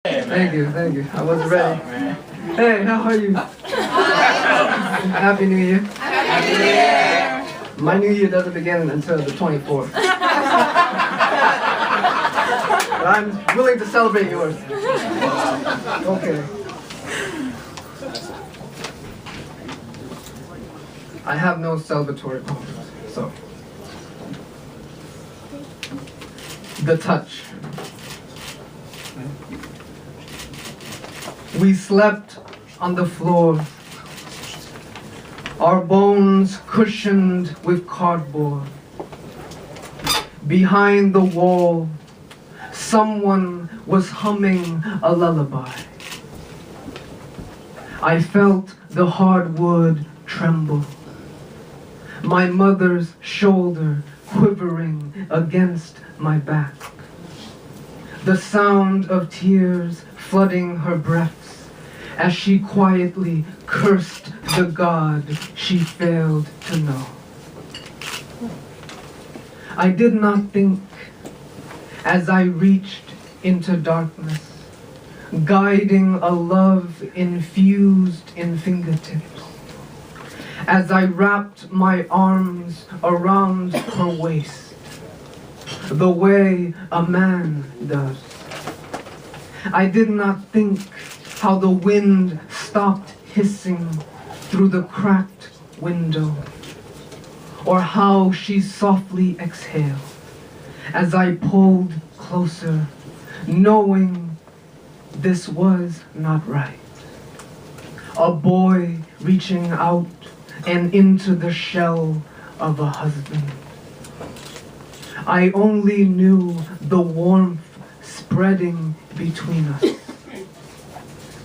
Thank you. I wasn't ready. Hey, how are you? Happy New Year. Happy New Year. My New Year doesn't begin until the 24th. But I'm willing to celebrate yours. Okay. I have no celebratory poems, so. The touch. We slept on the floor, our bones cushioned with cardboard. Behind the wall, someone was humming a lullaby. I felt the hardwood tremble, my mother's shoulder quivering against my back. The sound of tears flooding her breaths as she quietly cursed the God she failed to know. I did not think as I reached into darkness, guiding a love infused in fingertips, as I wrapped my arms around her waist, the way a man does. I did not think how the wind stopped hissing through the cracked window, or how she softly exhaled as I pulled closer, knowing this was not right. A boy reaching out and into the shell of a husband. I only knew the warmth spreading between us,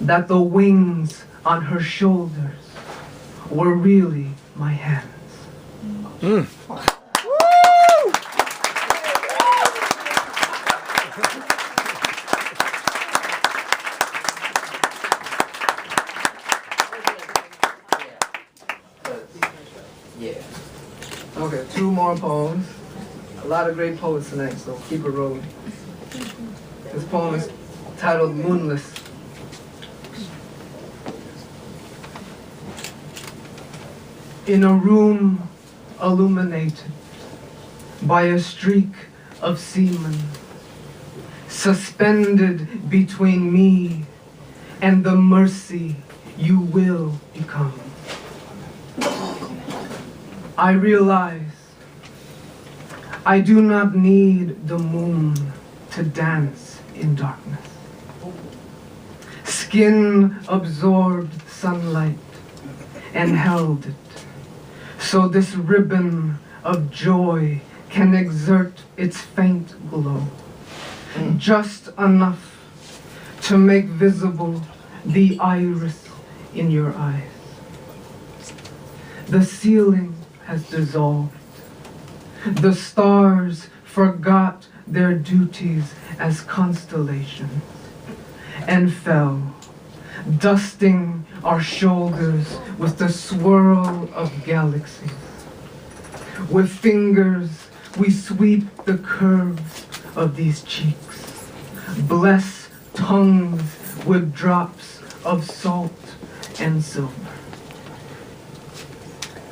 that the wings on her shoulders were really my hands. Okay, 2 more poems. A lot of great poets tonight, so keep it rolling. This poem is titled Moonless. In a room illuminated by a streak of semen, suspended between me and the mercy you will become, I realize I do not need the moon to dance in darkness. Skin absorbed sunlight and held it, so this ribbon of joy can exert its faint glow, just enough to make visible the iris in your eyes. The ceiling has dissolved. The stars forgot their duties as constellations and fell, dusting our shoulders with the swirl of galaxies. With fingers, we sweep the curves of these cheeks, bless tongues with drops of salt and silver.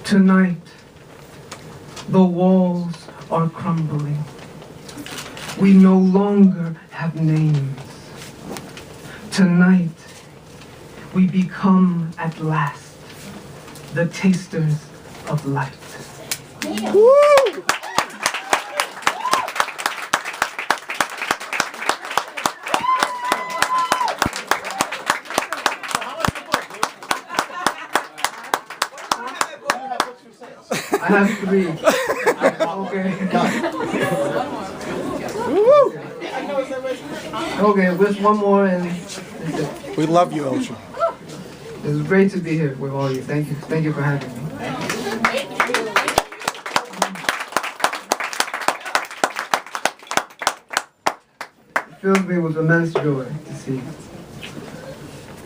Tonight, the walls are crumbling. We no longer have names. Tonight, we become at last the tasters of light. Woo! I have 3. Okay, with one more and that's it. We love you, Ocean. It was great to be here with all of you. Thank you for having me. It fills me with immense joy to see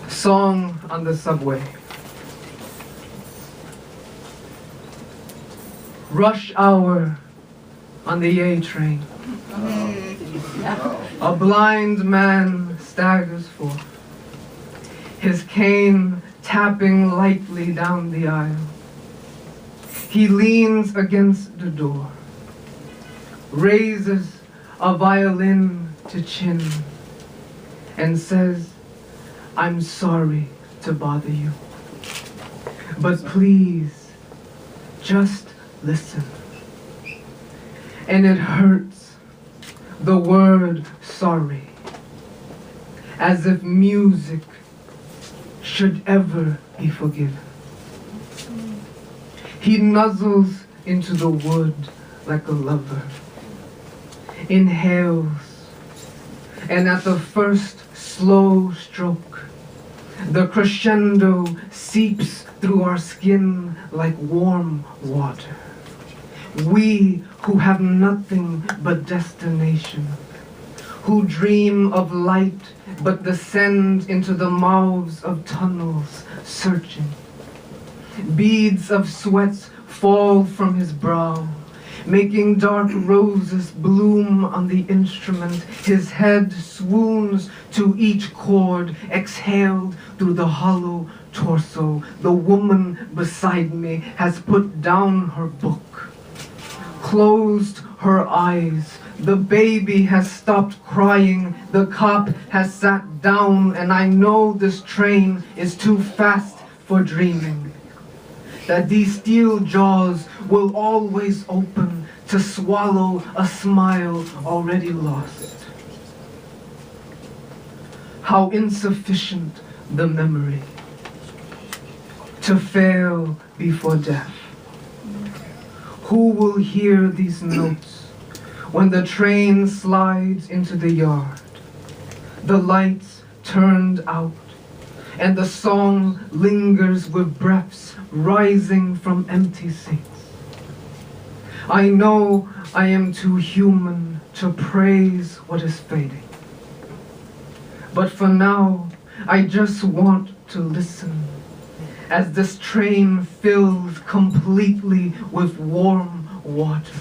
a song on the subway. Rush hour on the A train. A blind man staggers forth, his cane tapping lightly down the aisle. He leans against the door, raises a violin to chin, and says, "I'm sorry to bother you, but please, just listen." And it hurts, the word sorry, as if music should ever be forgiven. He nuzzles into the wood like a lover, inhales, and at the first slow stroke, the crescendo seeps through our skin like warm water. We who have nothing but destination, who dream of light but descend into the mouths of tunnels searching. Beads of sweat fall from his brow, making dark roses bloom on the instrument. His head swoons to each chord exhaled through the hollow torso. The woman beside me has put down her book, closed her eyes. The baby has stopped crying. The cop has sat down, and I know this train is too fast for dreaming, that these steel jaws will always open to swallow a smile already lost. How insufficient the memory to fail before death. Who will hear these notes when the train slides into the yard, the lights turned out, and the song lingers with breaths rising from empty seats? I know I am too human to praise what is fading, but for now, I just want to listen as this train fills completely with warm water,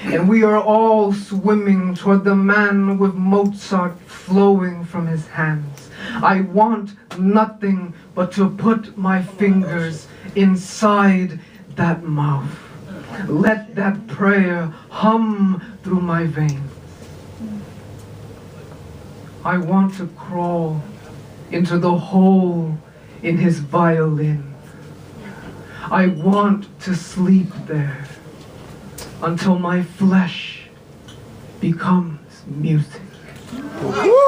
and we are all swimming toward the man with Mozart flowing from his hands. I want nothing but to put my fingers inside that mouth. Let that prayer hum through my veins. I want to crawl into the hole in his violin. I want to sleep there until my flesh becomes music. Woo!